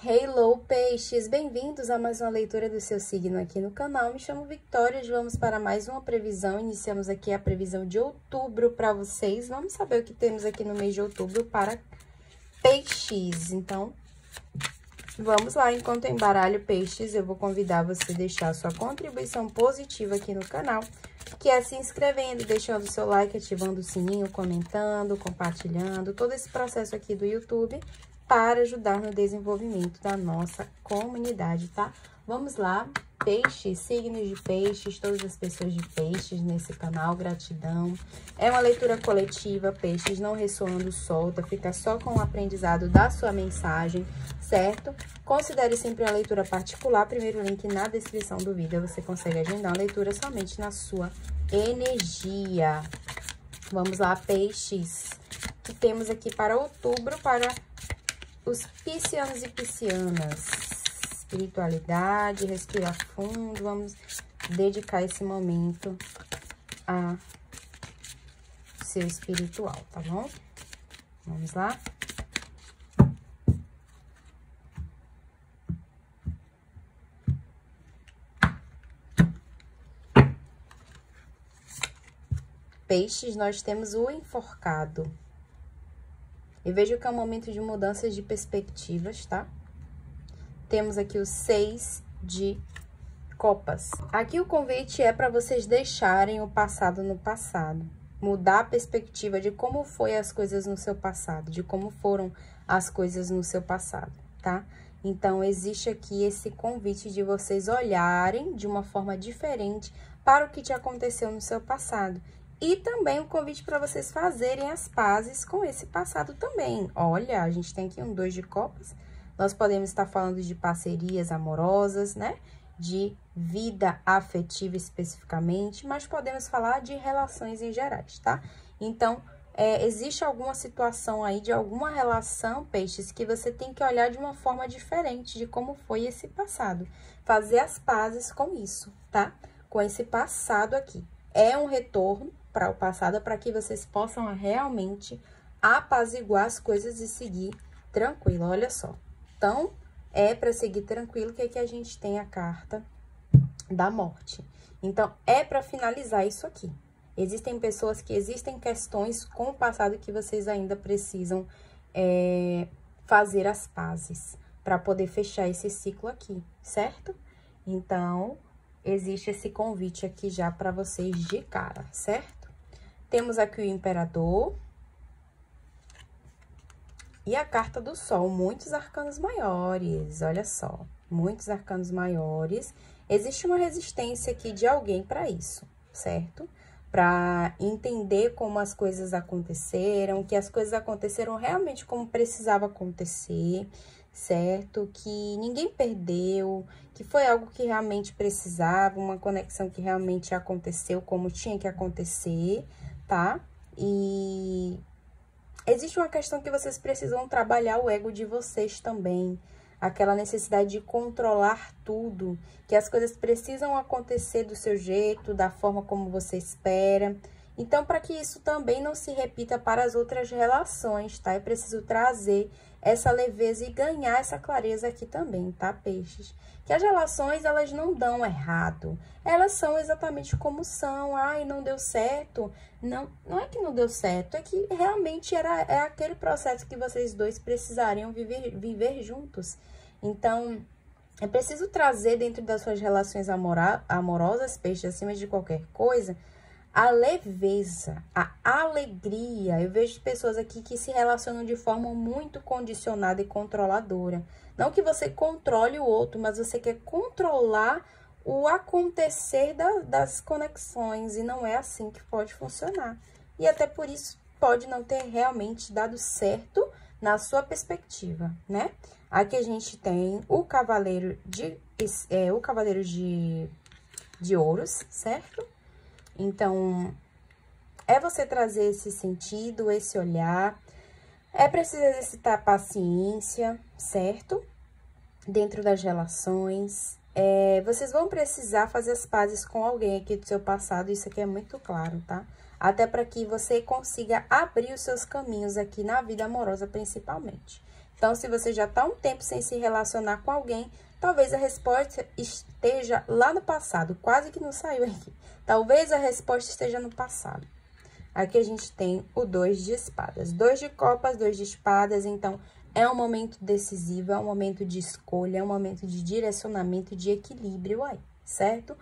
Hello, peixes! Bem-vindos a mais uma leitura do seu signo aqui no canal. Me chamo Victoria, hoje vamos para mais uma previsão. Iniciamos aqui a previsão de outubro para vocês. Vamos saber o que temos aqui no mês de outubro para peixes. Então, vamos lá. Enquanto eu embaralho peixes, eu vou convidar você a deixar a sua contribuição positiva aqui no canal, que é se inscrevendo, deixando o seu like, ativando o sininho, comentando, compartilhando, todo esse processo aqui do YouTube, para ajudar no desenvolvimento da nossa comunidade, tá? Vamos lá, peixes, signos de peixes, todas as pessoas de peixes nesse canal, gratidão. É uma leitura coletiva, peixes, não ressoando solta, fica só com o aprendizado da sua mensagem, certo? Considere sempre a leitura particular, primeiro link na descrição do vídeo, você consegue agendar a leitura somente na sua energia. Vamos lá, peixes, que temos aqui para outubro, para os piscianos e piscianas, espiritualidade, respirar fundo, vamos dedicar esse momento a seu espiritual, tá bom? Vamos lá? Peixes, nós temos o enforcado. Eu vejo que é um momento de mudanças de perspectivas, tá? Temos aqui o 6 de copas. Aqui o convite é para vocês deixarem o passado no passado. Mudar a perspectiva de como foi as coisas no seu passado, de como foram as coisas no seu passado, tá? Então, existe aqui esse convite de vocês olharem de uma forma diferente para o que te aconteceu no seu passado. E também o convite para vocês fazerem as pazes com esse passado também. Olha, a gente tem aqui um 2 de copas. Nós podemos estar falando de parcerias amorosas, né? De vida afetiva especificamente, mas podemos falar de relações em gerais, tá? Então, existe alguma situação aí de alguma relação, peixes, que você tem que olhar de uma forma diferente de como foi esse passado. Fazer as pazes com isso, tá? Com esse passado aqui. É um retorno para o passado, para que vocês possam realmente apaziguar as coisas e seguir tranquilo, olha só. Então, é para seguir tranquilo que a gente tem a carta da morte. Então, é para finalizar isso aqui. Existem pessoas que existem questões com o passado que vocês ainda precisam fazer as pazes para poder fechar esse ciclo aqui, certo? Então, existe esse convite aqui já para vocês de cara, certo? Temos aqui o imperador e a carta do sol, muitos arcanos maiores, olha só, muitos arcanos maiores. Existe uma resistência aqui de alguém para isso, certo? Para entender como as coisas aconteceram, que as coisas aconteceram realmente como precisava acontecer, certo? Que ninguém perdeu, que foi algo que realmente precisava, uma conexão que realmente aconteceu como tinha que acontecer, tá? E existe uma questão que vocês precisam trabalhar o ego de vocês também, aquela necessidade de controlar tudo, que as coisas precisam acontecer do seu jeito, da forma como você espera. Então, para que isso também não se repita para as outras relações, tá? É preciso trazer essa leveza e ganhar essa clareza aqui também, tá, peixes? Que as relações, elas não dão errado. Elas são exatamente como são. Ai, não deu certo. Não é que não deu certo, é que realmente é aquele processo que vocês dois precisariam viver juntos. Então, é preciso trazer dentro das suas relações amorosas, peixes, acima de qualquer coisa, a leveza, a alegria. Eu vejo pessoas aqui que se relacionam de forma muito condicionada e controladora. Não que você controle o outro, mas você quer controlar o acontecer das conexões. E não é assim que pode funcionar. E até por isso pode não ter realmente dado certo na sua perspectiva, né? Aqui a gente tem o cavaleiro de ouros, certo? Então, é você trazer esse sentido, esse olhar. É preciso exercitar a paciência, certo? Dentro das relações. Vocês vão precisar fazer as pazes com alguém aqui do seu passado, isso aqui é muito claro, tá? Até para que você consiga abrir os seus caminhos aqui na vida amorosa, principalmente. Então, se você já tá um tempo sem se relacionar com alguém, talvez a resposta esteja lá no passado, quase que não saiu aqui. Talvez a resposta esteja no passado. Aqui a gente tem o 2 de espadas. 2 de copas, 2 de espadas, então é um momento decisivo, é um momento de escolha, é um momento de direcionamento, de equilíbrio aí, certo?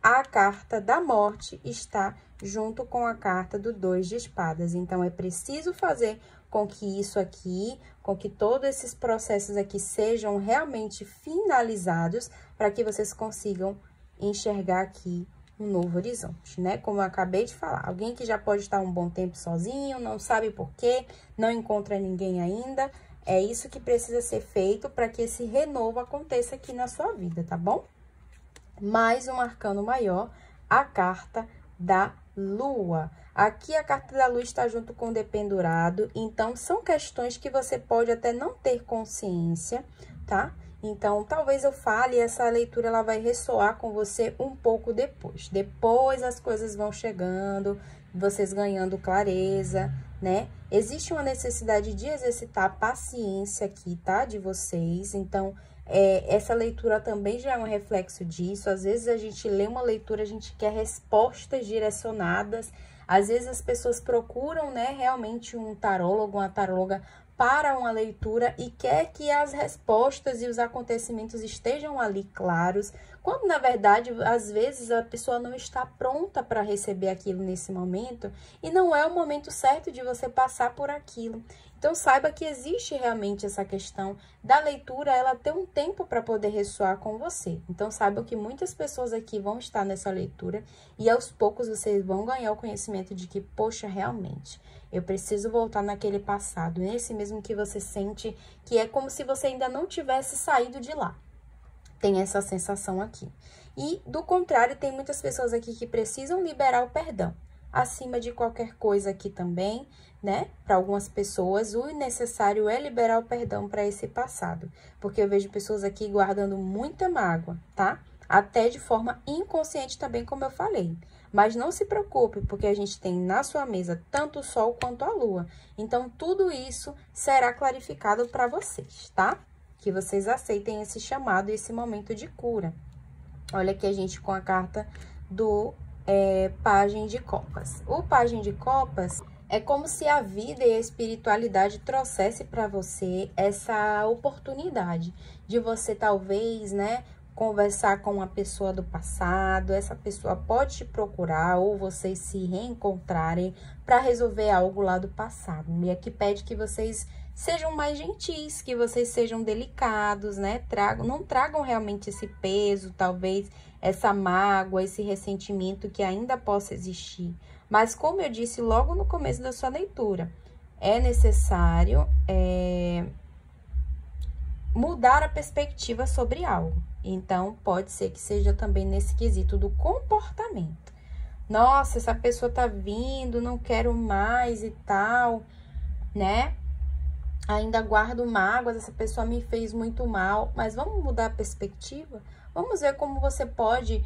A carta da morte está junto com a carta do 2 de espadas, então é preciso fazer com que isso aqui, com que todos esses processos aqui sejam realmente finalizados para que vocês consigam enxergar aqui um novo horizonte, né? Como eu acabei de falar, alguém que já pode estar um bom tempo sozinho, não sabe por quê, não encontra ninguém ainda, é isso que precisa ser feito para que esse renovo aconteça aqui na sua vida, tá bom? Mais um arcano maior, a carta da lua. Aqui a carta da lua está junto com o dependurado, então são questões que você pode até não ter consciência, tá? Então, talvez eu fale, essa leitura ela vai ressoar com você um pouco depois. Depois as coisas vão chegando, vocês ganhando clareza, né? Existe uma necessidade de exercitar a paciência aqui, tá? De vocês. Então, essa leitura também já é um reflexo disso. Às vezes a gente lê uma leitura, a gente quer respostas direcionadas. Às vezes as pessoas procuram, né, realmente um tarólogo, uma taróloga para uma leitura e quer que as respostas e os acontecimentos estejam ali claros, quando na verdade, às vezes a pessoa não está pronta para receber aquilo nesse momento e não é o momento certo de você passar por aquilo. Então, saiba que existe realmente essa questão da leitura, ela ter um tempo para poder ressoar com você. Então, saiba que muitas pessoas aqui vão estar nessa leitura e aos poucos vocês vão ganhar o conhecimento de que, poxa, realmente, eu preciso voltar naquele passado, nesse mesmo que você sente que é como se você ainda não tivesse saído de lá. Tem essa sensação aqui. E, do contrário, tem muitas pessoas aqui que precisam liberar o perdão. Acima de qualquer coisa aqui também, né? Para algumas pessoas, o necessário é liberar o perdão para esse passado. Porque eu vejo pessoas aqui guardando muita mágoa, tá? Até de forma inconsciente também, como eu falei. Mas não se preocupe, porque a gente tem na sua mesa tanto o sol quanto a lua. Então, tudo isso será clarificado para vocês, tá? Que vocês aceitem esse chamado e esse momento de cura. Olha aqui a gente com a carta do Pajem de Copas. O Pajem de Copas é como se a vida e a espiritualidade trouxesse para você essa oportunidade de você talvez, né, conversar com uma pessoa do passado. Essa pessoa pode te procurar ou vocês se reencontrarem para resolver algo lá do passado. E aqui pede que vocês sejam mais gentis, que vocês sejam delicados, né? Não tragam realmente esse peso, talvez essa mágoa, esse ressentimento que ainda possa existir. Mas como eu disse logo no começo da sua leitura, é necessário mudar a perspectiva sobre algo. Então, pode ser que seja também nesse quesito do comportamento. Nossa, essa pessoa tá vindo, não quero mais e tal, né? Ainda guardo mágoas, essa pessoa me fez muito mal, mas vamos mudar a perspectiva? Vamos ver como você pode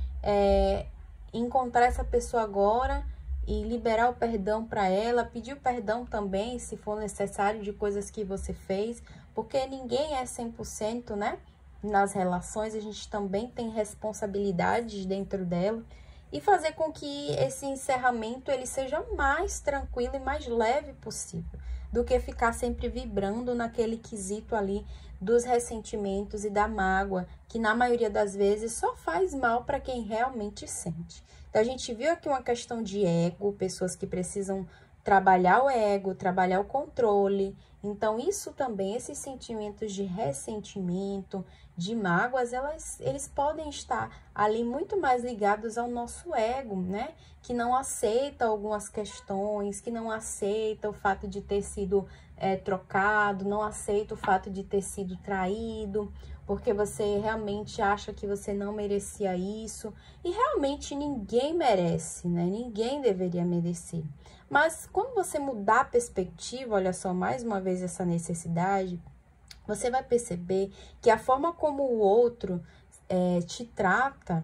encontrar essa pessoa agora e liberar o perdão para ela, pedir o perdão também, se for necessário, de coisas que você fez, porque ninguém é 100%, né? Nas relações, a gente também tem responsabilidades dentro dela, e fazer com que esse encerramento ele seja mais tranquilo e mais leve possível, do que ficar sempre vibrando naquele quesito ali dos ressentimentos e da mágoa, que na maioria das vezes só faz mal para quem realmente sente. Então, a gente viu aqui uma questão de ego, pessoas que precisam trabalhar o ego, trabalhar o controle. Então, isso também, esses sentimentos de ressentimento, de mágoas, eles podem estar ali muito mais ligados ao nosso ego, né? Que não aceita algumas questões, que não aceita o fato de ter sido trocado, não aceita o fato de ter sido traído, porque você realmente acha que você não merecia isso. E realmente ninguém merece, né? Ninguém deveria merecer. Mas quando você mudar a perspectiva, olha só, mais uma vez essa necessidade, você vai perceber que a forma como o outro te trata,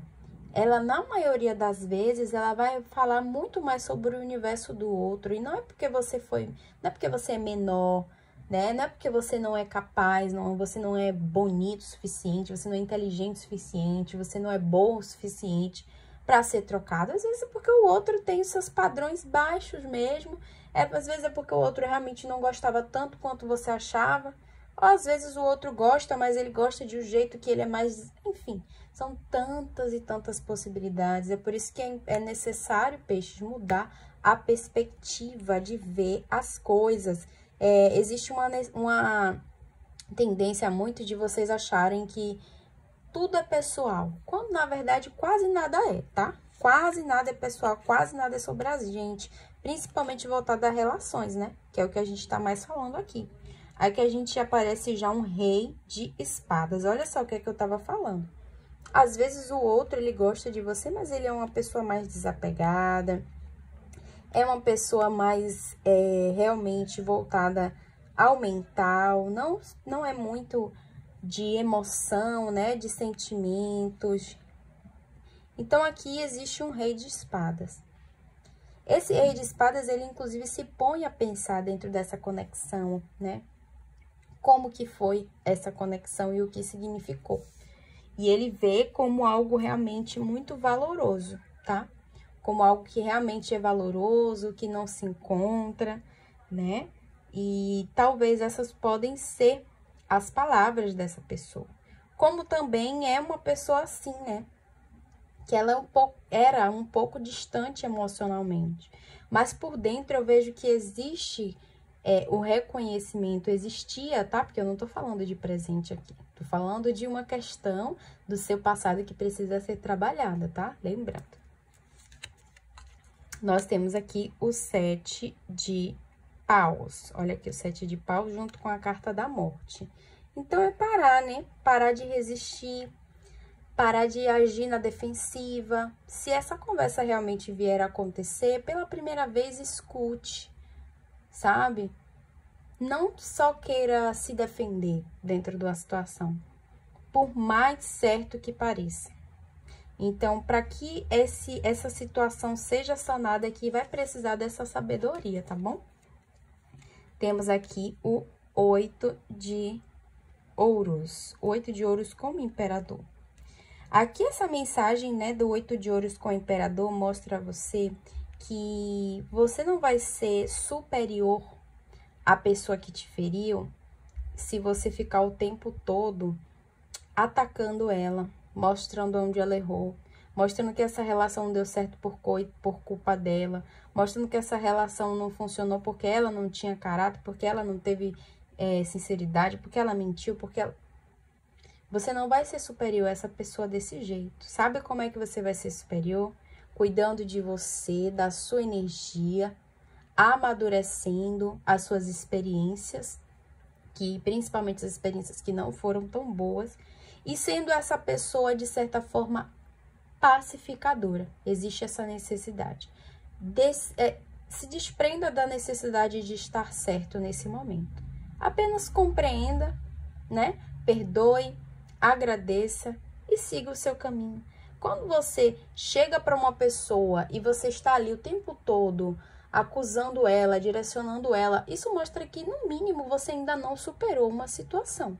ela na maioria das vezes, ela vai falar muito mais sobre o universo do outro. E não é porque você não é porque você é menor, né? Não é porque você não é capaz, não, você não é bonito o suficiente, você não é inteligente o suficiente, você não é bom o suficiente para ser trocado. Às vezes é porque o outro tem os seus padrões baixos mesmo, às vezes é porque o outro realmente não gostava tanto quanto você achava, ou às vezes o outro gosta, mas ele gosta de um jeito que ele é mais... Enfim, são tantas e tantas possibilidades. É por isso que é necessário, peixes, mudar a perspectiva de ver as coisas. Existe uma tendência muito de vocês acharem que tudo é pessoal, quando na verdade quase nada é, tá? Quase nada é pessoal, quase nada é sobre a gente, principalmente voltado a relações, né? Que é o que a gente tá mais falando aqui. Aí que a gente aparece já um rei de espadas. Olha só o que é que eu tava falando. Às vezes o outro, ele gosta de você, mas ele é uma pessoa mais desapegada, é uma pessoa mais realmente voltada ao mental, não é muito de emoção, né, de sentimentos. Então, aqui existe um rei de espadas. Esse rei de espadas, ele inclusive se põe a pensar dentro dessa conexão, né? Como que foi essa conexão e o que significou. E ele vê como algo realmente muito valoroso, tá? Como algo que realmente é valoroso, que não se encontra, né? E talvez essas podem ser as palavras dessa pessoa. Como também é uma pessoa assim, né? Que ela era um pouco distante emocionalmente. Mas por dentro eu vejo que existe o reconhecimento, existia, tá? Porque eu não tô falando de presente aqui. Tô falando de uma questão do seu passado que precisa ser trabalhada, tá? Lembrando. Nós temos aqui o 7 de paus. Olha aqui, o 7 de paus junto com a carta da morte. Então, é parar, né? Parar de resistir, parar de agir na defensiva. Se essa conversa realmente vier a acontecer, pela primeira vez, escute, sabe? Não só queira se defender dentro de uma situação, por mais certo que pareça. Então, para que essa situação seja sanada aqui, vai precisar dessa sabedoria, tá bom? Temos aqui o 8 de ouros. 8 de ouros como imperador. Aqui, essa mensagem, né, do 8 de ouros com o imperador mostra a você que você não vai ser superior à pessoa que te feriu se você ficar o tempo todo atacando ela, mostrando onde ela errou, mostrando que essa relação não deu certo por culpa dela, mostrando que essa relação não funcionou porque ela não tinha caráter, porque ela não teve sinceridade, porque ela mentiu, porque ela... Você não vai ser superior a essa pessoa desse jeito. Sabe como é que você vai ser superior? Cuidando de você, da sua energia, amadurecendo as suas experiências, que principalmente as experiências que não foram tão boas, e sendo essa pessoa, de certa forma, pacificadora. Existe essa necessidade. Se desprenda da necessidade de estar certo nesse momento. Apenas compreenda, né? Perdoe, agradeça e siga o seu caminho. Quando você chega para uma pessoa e você está ali o tempo todo acusando ela, direcionando ela, isso mostra que, no mínimo, você ainda não superou uma situação.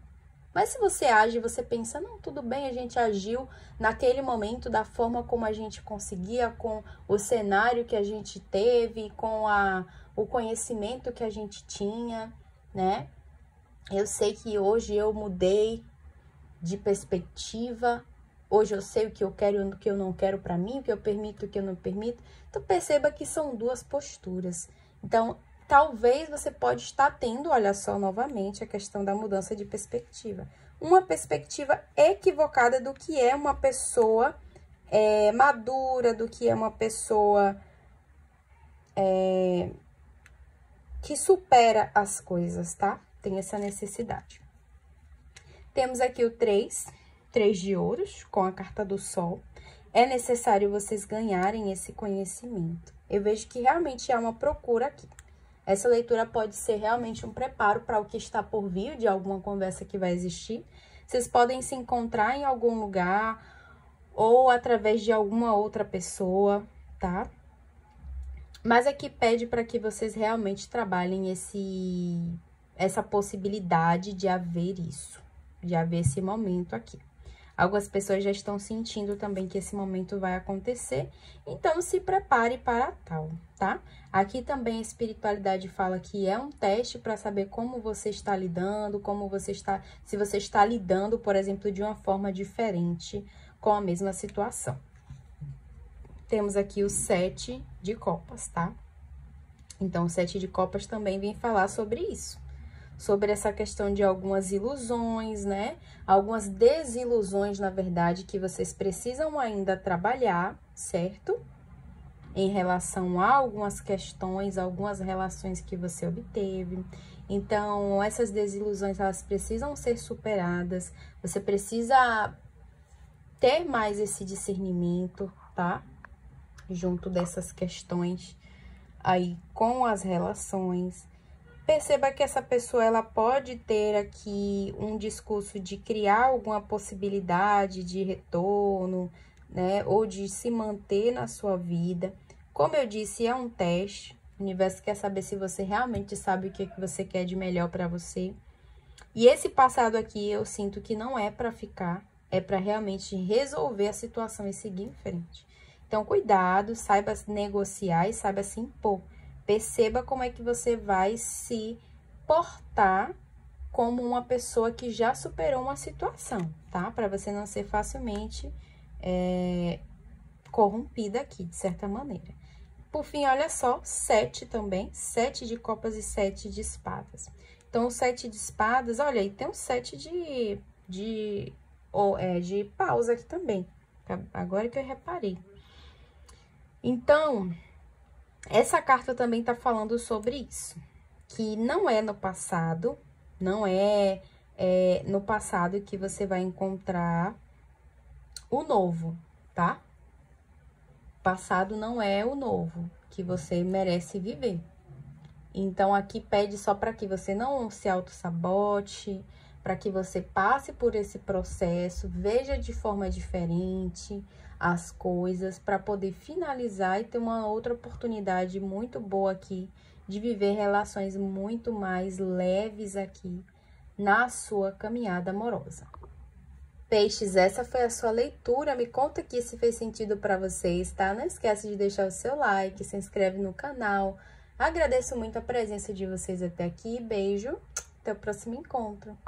Mas se você age, você pensa, não, tudo bem, a gente agiu naquele momento da forma como a gente conseguia, com o cenário que a gente teve, com o conhecimento que a gente tinha, né? Eu sei que hoje eu mudei de perspectiva, hoje eu sei o que eu quero e o que eu não quero para mim, o que eu permito e o que eu não permito. Então, perceba que são duas posturas. Então, talvez você pode estar tendo, olha só, novamente, a questão da mudança de perspectiva. Uma perspectiva equivocada do que é uma pessoa madura, do que é uma pessoa que supera as coisas, tá? Tem essa necessidade. Temos aqui o 3 de ouros, com a carta do sol. É necessário vocês ganharem esse conhecimento. Eu vejo que realmente há uma procura aqui. Essa leitura pode ser realmente um preparo para o que está por vir, de alguma conversa que vai existir. Vocês podem se encontrar em algum lugar ou através de alguma outra pessoa, tá? Mas aqui pede para que vocês realmente trabalhem essa possibilidade de haver isso, de haver esse momento aqui. Algumas pessoas já estão sentindo também que esse momento vai acontecer, então se prepare para tal, tá? Aqui também a espiritualidade fala que é um teste para saber como você está lidando, se você está lidando, por exemplo, de uma forma diferente com a mesma situação. Temos aqui o 7 de copas, tá? Então, o 7 de copas também vem falar sobre isso. Sobre essa questão de algumas ilusões, né? Algumas desilusões, na verdade, que vocês precisam ainda trabalhar, certo? Em relação a algumas questões, algumas relações que você obteve. Então, essas desilusões, elas precisam ser superadas. Você precisa ter mais esse discernimento, tá? Junto dessas questões aí com as relações. Perceba que essa pessoa, ela pode ter aqui um discurso de criar alguma possibilidade de retorno, né? Ou de se manter na sua vida. Como eu disse, é um teste. O universo quer saber se você realmente sabe o que você quer de melhor para você. E esse passado aqui, eu sinto que não é para ficar, é para realmente resolver a situação e seguir em frente. Então, cuidado, saiba negociar e saiba se impor. Perceba como é que você vai se portar como uma pessoa que já superou uma situação, tá? Para você não ser facilmente corrompida aqui, de certa maneira. Por fim, olha só, 7 também, 7 de copas e 7 de espadas. Então, o 7 de espadas, olha aí, tem um 7 de paus aqui também. Agora que eu reparei. Então, essa carta também tá falando sobre isso. Que não é no passado, não é no passado que você vai encontrar o novo, tá? Passado não é o novo que você merece viver. Então, aqui pede só para que você não se auto-sabote, para que você passe por esse processo, veja de forma diferente as coisas, para poder finalizar e ter uma outra oportunidade muito boa aqui de viver relações muito mais leves aqui na sua caminhada amorosa. Peixes, essa foi a sua leitura. Me conta aqui se fez sentido para vocês, tá? Não esquece de deixar o seu like, se inscreve no canal. Agradeço muito a presença de vocês até aqui. Beijo, até o próximo encontro.